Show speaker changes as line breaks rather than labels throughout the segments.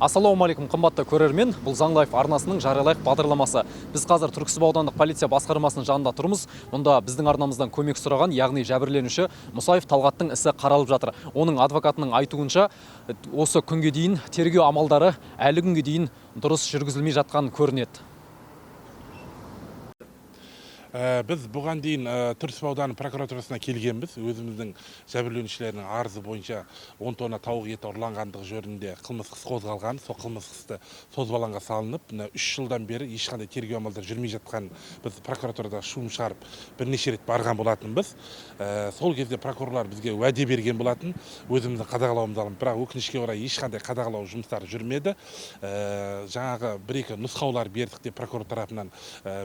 Ассалаумағалейкум, қымбатты көрермен. Бұл Заң Лайф арнасының жариялайық бағдарламасы. Біз қазір Түрксіб аудандық полиция басқармасының жанында тұрмыз. Мұнда біздің арнамыздан көмек сұраған, яғни жәбірленуші Мұсаев Талғаттың ісі қаралып жатыр. Оның адвокатының айтуынша, осы күнге дейін тергеу амалдары әлі күнге дейін дұрыс жүргізілмей жатқан көрінеді.
Біз бұған дейін Түрксіб ауданы прокуратурасына келгенбіз. Өзіміздің жәбірленушілерінің арызы бойынша 10 тонна тауық еті ұрланғандығы жөнінде қылмыстық іс қозғалған. Сол қылмыстық істі созбалаңға салынып, 3 жылдан бері ешқандай тергеу амалдары жүрмей жатқан біз прокуратурада шум шығарып бірнеше рет барған болатынбыз. Сол кезде прокурорлар бізге уәде берген болатын, өзіміздің қадағалауымызды алып, бірақ өкінішке орай ешқандай қадағалау жұмыстары жүрмеді. Жаңағы бір-екі нұсқаулар бердік деп прокурор тарапынан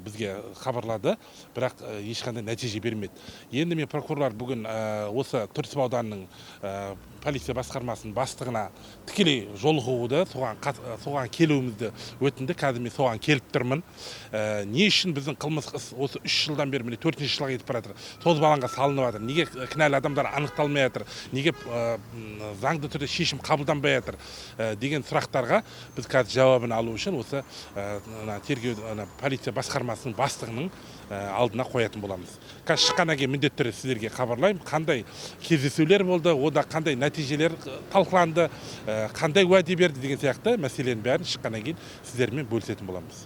бізге хабарлады. Бірақ ешқандай нәтиже бермеді. Енді мен прокурорлар бүгін осы Түрксіб ауданының полиция басқармасының бастығына тікелей жолығуды, соған келуімізді өтінді. Қазір мен соған келіп тұрмын. Не үшін біздің қылмыстық іс осы 3 жылдан бері, міне 4-ші жылға кетіп бара жатыр, созбалаңға салынып жатыр? Неге кінәлі адамдар анықталмай жатыр? Неге заңды түрде шешім қабылданбай жатыр? Деген сұрақтарға біз қазір жауабын алу үшін осы тергеу полиция басқармасының бастығының алдына қоятын боламыз. Қазір шыққаннан кейін міндетті түрде сіздерге хабарлаймын, қандай кездесулер болды, ода қандай нәтижелер талқыланды, қандай уәде берді деген сияқты мәселенің бәрін шыққаннан кейін сіздермен бөлісетін боламыз.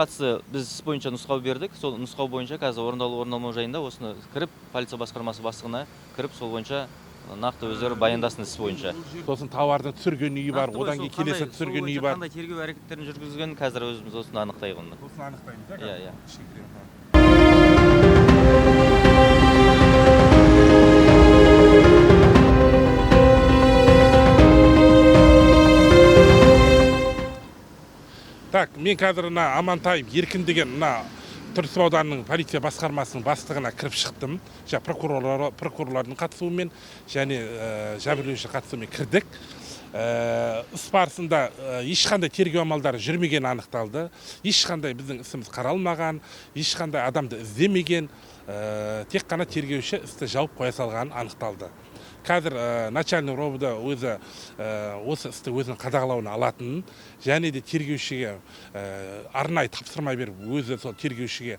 Қатысы біз іс бойынша нұсқау бердік. Сол нұсқау бойынша қазір орындалу жайында осыны кіріп, полиция басқармасы бастығына кіріп, сол бойынша нақты өздері баяндасын іс бойынша.
Сосын тауарды түсірген үйі бар, одан кейін келесі түсірген үйі бар.
Қандай тергеу әрекеттерін жүргізген, қазір өзіміз осыны анықтайық оны.
Осыны анықтаймыз,
иә.
Так, мен қазір Амантаев Еркін деген Түрксіб ауданының полиция басқармасының бастығына кіріп шықтым. Прокурорлардың қатысуымен және жәбірленуші қатысуымен кірдік. Іс барысында ешқандай тергеу амалдары жүрмеген анықталды. Ешқандай біздің ісіміз қаралмаған, ешқандай адамды іздемеген, тек қана тергеуші істі жауып қоя салғанын анықталды. Қазір начальник робыда өзі осы істі өзінің қадағалауына алатынын, және де тергеушіге арнайы тапсырма беріп, өзі сол тергеушіге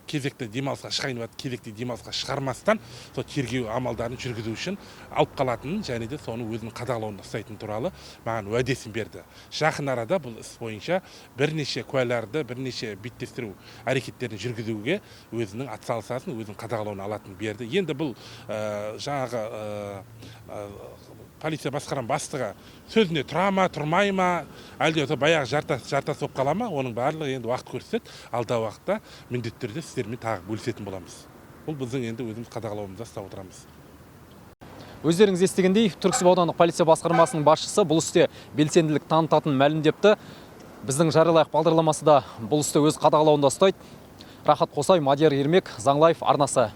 кезекті демалысқа шығайын деп кезекті демалысқа шығармастан сол тергеу амалдарын жүргізу үшін алып қалатынын, және де соны өзінің қадағалауында ұстайтын туралы маған уәдесін берді. Жақын арада бұл іс бойынша бірнеше куәларды, бірнеше беттестіру әрекеттерін жүргізуге өзінің атсалысасын, өзінің қадағалауына алатынын берді. Енді бұл жаңағы полиция басқарма бастығы сөзіне тұра ма, тұрмай ма, әлде баяғы жартас болып қала ма, оның барлығы енді уақыт көрсетеді. Алдағы уақытта міндетті түрде сіздермен тағы бөлісетін боламыз. Бұл біздің енді өзіміз қадағалауымызда ұстап отырамыз.
Өздеріңіз естігендей, Түрксіб аудандық полиция басқармасының басшысы бұл істе белсенділік танытатынын мәлімдепті. Біздің жариялайық бағдарламасы да бұл істі өз қадағалауында ұстайды. Рахат Қосай, Мадияр Ермек, Заң Лайф арнасы.